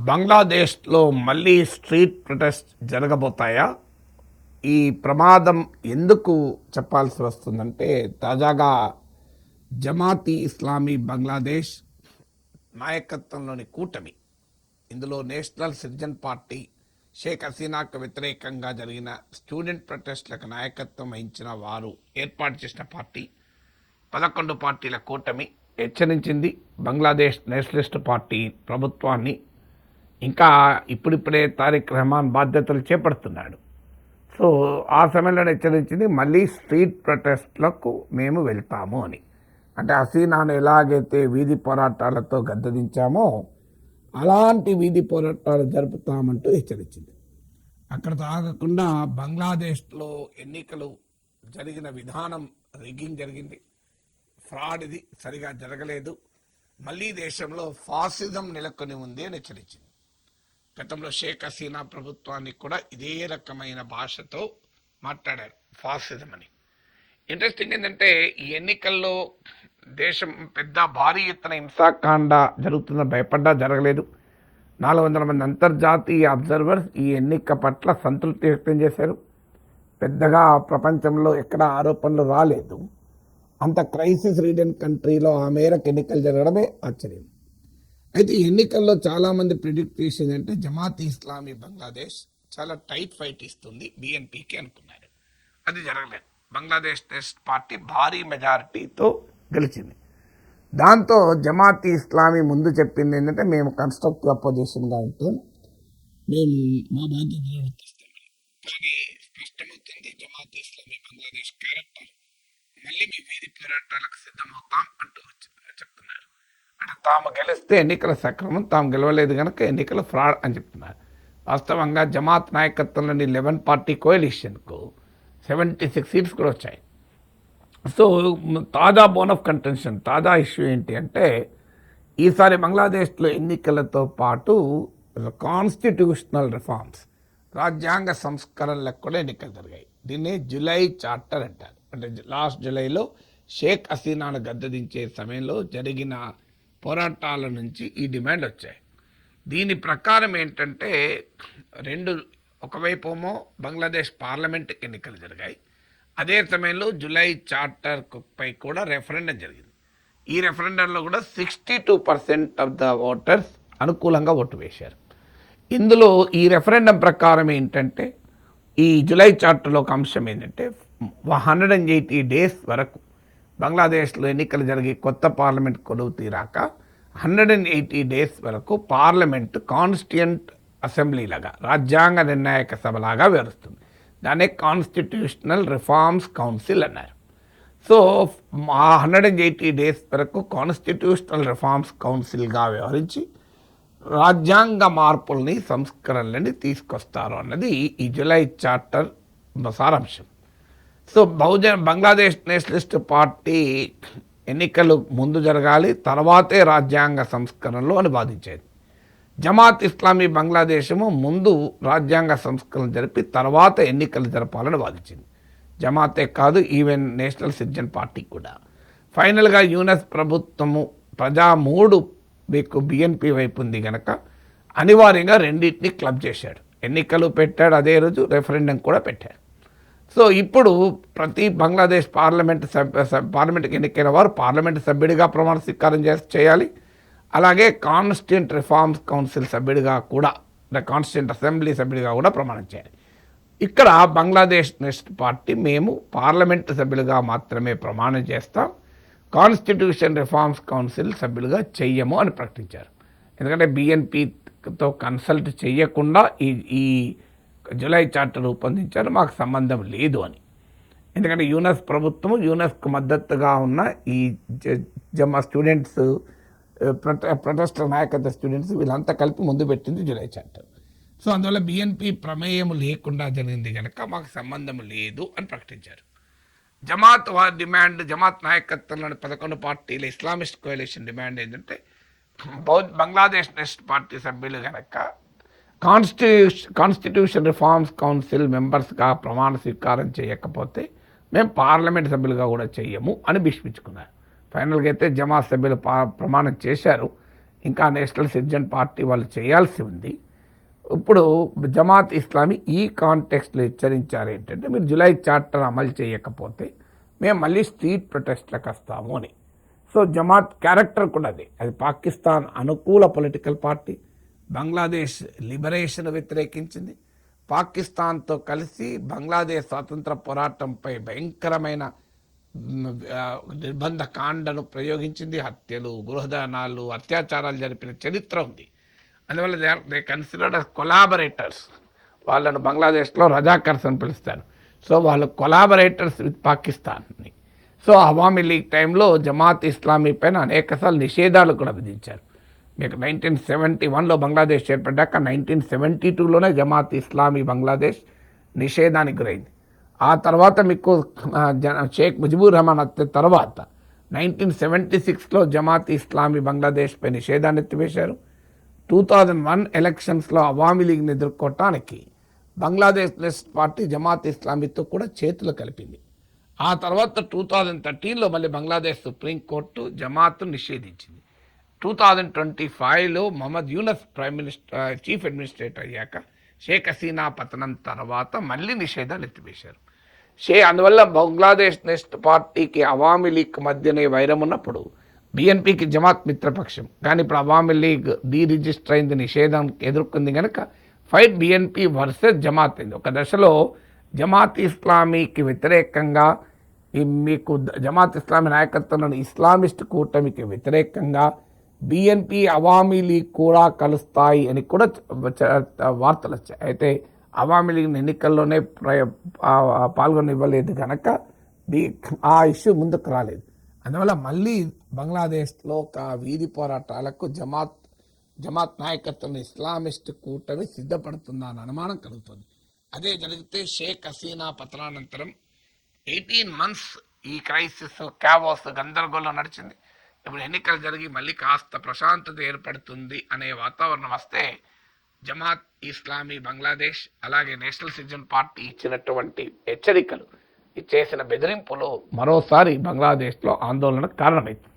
బంగ్లాదేశ్లో మళ్ళీ street protest జరగబోతాయా? ఈ ప్రమాదం ఎందుకు చెప్పాల్సి వస్తుందంటే, తాజాగా జమాతీ ఇస్లామీ బంగ్లాదేశ్ నాయకత్వంలోని కూటమి, ఇందులో నేషనల్ సిటిజన్ పార్టీ, షేక్ హసీనాకు వ్యతిరేకంగా జరిగిన స్టూడెంట్ ప్రొటెస్ట్లకు నాయకత్వం వహించిన వారు ఏర్పాటు చేసిన పార్టీ 11 పార్టీల కూటమి హెచ్చరించింది బంగ్లాదేశ్ నేషనలిస్ట్ పార్టీ ప్రభుత్వాన్ని. ఇంకా ఇప్పుడిప్పుడే తారిక్ రెహమాన్ బాధ్యతలు చేపడుతున్నాడు. సో ఆ సమయంలో హెచ్చరించింది, మళ్ళీ స్ట్రీట్ ప్రొటెస్ట్లకు మేము వెళ్తాము అని. అంటే హసీనాను ఎలాగైతే వీధి పోరాటాలతో గద్దెదించామో అలాంటి వీధి పోరాటాలు జరుపుతామంటూ హెచ్చరించింది. అక్కడ తాగకుండా బంగ్లాదేశ్లో ఎన్నికలు జరిగిన విధానం రిగ్గింగ్ జరిగింది, ఫ్రాడ్ ఇది సరిగా జరగలేదు, మళ్ళీ దేశంలో ఫాసిజం నెలకొని ఉంది అని హెచ్చరించింది. గతంలో షేక్ హసీనా ప్రభుత్వాన్ని కూడా ఇదే రకమైన భాషతో మాట్లాడారు, ఫాసిజం అని. ఇంట్రెస్టింగ్ ఏంటంటే, ఈ ఎన్నికల్లో దేశం పెద్ద భారీ ఎత్తున హింసాకాండ జరుగుతున్న భయపడ్డా జరగలేదు. 400 మంది అంతర్జాతీయ అబ్జర్వర్స్ ఈ ఎన్నిక పట్ల సంతృప్తి వ్యక్తం చేశారు. పెద్దగా ప్రపంచంలో ఎక్కడ ఆరోపణలు రాలేదు. అంత క్రైసిస్ రీడన్ కంట్రీలో ఆ మేరకు ఎన్నికలు జరగడమే ఆశ్చర్యం. అయితే ఈ ఎన్నికల్లో చాలామంది ప్రిడిక్ట్ చేసేది అంటే, జమాత్ ఇస్లామీ బంగ్లాదేశ్ చాలా టైట్ ఫైట్ ఇస్తుంది బిఎన్పీకి అనుకున్నారు. అది జరగలేదు. బంగ్లాదేశ్ నేషనల్ పార్టీ భారీ మెజారిటీతో గెలిచింది. దాంతో జమాత్ ఇస్లామీ ముందు చెప్పింది ఏంటంటే, మేము కన్స్ట్రక్టివ్ అపోజిషన్గా ఉంటే మేము మా బాధ్యత నిర్వర్తిస్తామని. అలాగే స్పష్టమవుతుంది జమాత్ ఇస్లామీ బంగ్లాదేశ్ క్యారెక్టర్. మళ్ళీ మీ వీధి పోరాటాలకు సిద్ధమవుతాం అంటూ చెప్తున్నారు. అంటే తాము గెలిస్తే ఎన్నికల సక్రమం, తాము గెలవలేదు కనుక ఎన్నికల ఫ్రాడ్ అని చెప్తున్నారు. వాస్తవంగా జమాత్ నాయకత్వంలోని 11 పార్టీ కోalitionకు 76 సీట్స్ కూడా వచ్చాయి. సో తాజా బోన్ ఆఫ్ కంటెన్షన్, తాజా ఇష్యూ ఏంటి అంటే, ఈసారి బంగ్లాదేశ్లో ఎన్నికలతో పాటు కాన్స్టిట్యూషనల్ రిఫార్మ్స్, రాజ్యాంగ సంస్కరణలకు కూడా ఎన్నికలు జరిగాయి. దీన్ని జులై చార్టర్ అంటారు. అంటే లాస్ట్ జూలైలో షేక్ హసీనాను గద్దెదించే సమయంలో జరిగిన పోరాటాల నుంచి ఈ డిమాండ్ వచ్చాయి. దీని ప్రకారం ఏంటంటే, ఒకవైపు ఏమో బంగ్లాదేశ్ పార్లమెంట్ ఎన్నికలు జరిగాయి, అదే సమయంలో జులై చార్టర్ పై కూడా రెఫరెండం జరిగింది. ఈ రెఫరెండంలో కూడా 62% ఆఫ్ ద ఓటర్స్ అనుకూలంగా ఓటు వేశారు. ఇందులో ఈ రెఫరెండం ప్రకారం ఏంటంటే, ఈ జులై చార్టర్లో ఒక అంశం ఏంటంటే, 180 డేస్ వరకు బంగ్లాదేశ్లో ఎన్నికలు జరిగి కొత్త పార్లమెంట్ కొలువు తీరాక 180 డేస్ వరకు పార్లమెంట్ కాన్స్టిట్యూయెంట్ అసెంబ్లీ లాగా, రాజ్యాంగ నిర్ణాయక సభలాగా వ్యవహరిస్తుంది. దాన్నే కాన్స్టిట్యూషనల్ రిఫార్మ్స్ కౌన్సిల్ అన్నారు. సో ఆ 180 డేస్ వరకు కాన్స్టిట్యూషనల్ రిఫార్మ్స్ కౌన్సిల్గా వ్యవహరించి రాజ్యాంగ మార్పుల్ని, సంస్కరణలని తీసుకొస్తారు అన్నది ఈ జులై చార్టర్ సారాంశం. సో బంగ్లాదేశ్ నేషనలిస్ట్ పార్టీ ఎన్నికలు ముందు జరగాలి, తర్వాతే రాజ్యాంగ సంస్కరణలు అని వాదించేది. జమాత్ ఇస్లామీ బంగ్లాదేశము ముందు రాజ్యాంగ సంస్కరణ జరిపి తర్వాత ఎన్నికలు జరపాలని వాదించింది. జమాతే కాదు, ఈవెన్ నేషనల్ సిటిజన్ పార్టీ కూడా. ఫైనల్గా యూనస్ ప్రభుత్వము ప్రజా మూడు మీకు బిఎన్పి వైపు ఉంది కనుక అనివార్యంగా రెండింటిని క్లబ్ చేశాడు. ఎన్నికలు పెట్టాడు, అదే రోజు రెఫరెండం కూడా పెట్టాడు. సో ఇప్పుడు ప్రతి బంగ్లాదేశ్ పార్లమెంట్కి ఎన్నికైన వారు పార్లమెంట్ సభ్యుడిగా ప్రమాణ స్వీకారం చేయాలి. అలాగే కాన్స్టిట్యూయెంట్ రిఫార్మ్స్ కౌన్సిల్ సభ్యుడిగా కూడా, కాన్స్టిట్యూయెంట్ అసెంబ్లీ సభ్యుడిగా కూడా ప్రమాణం చేయాలి. ఇక్కడ బంగ్లాదేశ్ నేషనల్ పార్టీ మేము పార్లమెంట్ సభ్యులుగా మాత్రమే ప్రమాణం చేస్తాం, కాన్స్టిట్యూషన్ రిఫార్మ్స్ కౌన్సిల్ సభ్యులుగా చెయ్యము అని ప్రకటించారు. ఎందుకంటే బిఎన్పితో కన్సల్ట్ చేయకుండా ఈ జులై చార్టర్ రూపొందించారు, మాకు సంబంధం లేదు అని. ఎందుకంటే యూనస్ ప్రభుత్వం, యూనస్కు మద్దతుగా ఉన్న ఈ స్టూడెంట్స్ ప్రొటెస్ట్ నాయకత్వ స్టూడెంట్స్ వీళ్ళంతా కలిపి ముందు పెట్టింది జులై చార్టర్. సో అందువల్ల బిఎన్పి ప్రమేయం లేకుండా జరిగింది కనుక మాకు సంబంధం లేదు అని ప్రకటించారు. జమాత్ నాయకత్వంలోని 11 పార్టీల ఇస్లామిస్ట్ కోalition డిమాండ్ ఏంటంటే, బంగ్లాదేశ్ నేషనల్ పార్టీ సభ్యులు కనుక కాన్స్టిట్యూషన్ రిఫార్మ్స్ కౌన్సిల్ మెంబర్స్గా ప్రమాణ స్వీకారం చేయకపోతే మేము పార్లమెంట్ సభ్యులుగా కూడా చెయ్యము అని భీష్మించుకున్నారు. ఫైనల్గా అయితే జమాత్ సభ్యులు ప్రమాణం చేశారు. ఇంకా నేషనల్ సిటిజన్ పార్టీ వాళ్ళు చేయాల్సి ఉంది. ఇప్పుడు జమాత్ ఇస్లామీ ఈ కాంటెక్స్ట్లో హెచ్చరించారు ఏంటంటే, మీరు జూలై చార్టర్ అమలు చేయకపోతే మేము మళ్ళీ స్ట్రీట్ ప్రొటెస్ట్లకు వస్తాము అని. సో జమాత్ క్యారెక్టర్ కూడా అదే, అది పాకిస్తాన్ అనుకూల పొలిటికల్ పార్టీ, బంగ్లాదేశ్ లిబరేషన్ వ్యతిరేకించింది, పాకిస్తాన్తో కలిసి బంగ్లాదేశ్ స్వాతంత్ర పోరాటంపై భయంకరమైన నిర్బంధ కాండను ప్రయోగించింది, హత్యలు, గృహదానాలు, అత్యాచారాలు జరిపిన చరిత్ర ఉంది. అందువల్ల దే కన్సిడర్డ్ as కొలాబరేటర్స్. వాళ్ళను బంగ్లాదేశ్లో రజాకర్స్ అని పిలుస్తారు. సో వాళ్ళు కొలాబరేటర్స్ విత్ పాకిస్తాన్ని. సో అవామీ లీగ్ టైంలో జమాత్ ఇస్లామీ పైన అనేకసార్లు నిషేధాలు కూడా విధించారు. మీకు 1971లో బంగ్లాదేశ్ ఏర్పడ్డాక 1972లోనే జమాత్ ఇస్లామీ బంగ్లాదేశ్ నిషేధానికి గురైంది. ఆ తర్వాత మీకు షేక్ ముజిబుర్ రహమాన్ హత్య తర్వాత 1976లో జమాత్ ఇస్లామీ బంగ్లాదేశ్పై నిషేధాన్ని ఎత్తివేశారు. 2001 ఎలక్షన్స్లో అవామీ లీగ్ని ఎదుర్కోవటానికి బంగ్లాదేశ్ నేషనల్ పార్టీ జమాత్ ఇస్లామీతో కూడా చేతులు కలిపింది. ఆ తర్వాత 2013లో మళ్ళీ బంగ్లాదేశ్ సుప్రీంకోర్టు జమాత్ను నిషేధించింది. 2025లో మహమ్మద్ యూనస్ చీఫ్ అడ్మినిస్ట్రేటర్ అయ్యాక షేక్ హసీనా పతనం తర్వాత మళ్ళీ నిషేధాలు ఎత్తివేశారు. అందువల్ల బంగ్లాదేశ్ నేషనల్ పార్టీకి అవామీ లీగ్ మధ్యనే వైరం ఉన్నప్పుడు బిఎన్పికి జమాత్ మిత్రపక్షం, కానీ ఇప్పుడు అవామీ లీగ్ రిజిస్టర్ అయింది, నిషేధం ఎదుర్కొంది కనుక ఫైట్ బిఎన్పి వర్సెస్ జమాత్ అయింది. ఒక దశలో జమాత్ ఇస్లామీకి వ్యతిరేకంగా మీకు జమాత్ ఇస్లామీ నాయకత్వంలోని ఇస్లామిస్ట్ కూటమికి వ్యతిరేకంగా బిఎన్పి అవామీ లీగ్ కూడా కలుస్తాయి అని కూడా వార్తలు వచ్చాయి. అయితే అవామీ లీగ్ ఎన్నికల్లోనే పాల్గొనివ్వలేదు కనుక ఆ ఇష్యూ ముందుకు రాలేదు. అందువల్ల మళ్ళీ బంగ్లాదేశ్లో ఒక వీధి పోరాటాలకు జమాత్ నాయకత్వం ఇస్లామిస్ట్ కూటమి సిద్ధపడుతుందా అని అనుమానం కలుగుతుంది. అదే జరిగితే షేక్ హసీనా పతనానంతరం 18 months ఈ క్రైసిస్, క్యావాస్, గందరగోళం నడిచింది. ఇప్పుడు ఎన్నికలు జరిగి మళ్ళీ కాస్త ప్రశాంతత ఏర్పడుతుంది అనే వాతావరణం వస్తే జమాత్ ఇస్లామీ బంగ్లాదేశ్ అలాగే నేషనల్ సిటిజన్ పార్టీ ఇచ్చినటువంటి హెచ్చరికలు, చేసిన బెదిరింపులు మరోసారి బంగ్లాదేశ్లో ఆందోళనకు కారణమైంది.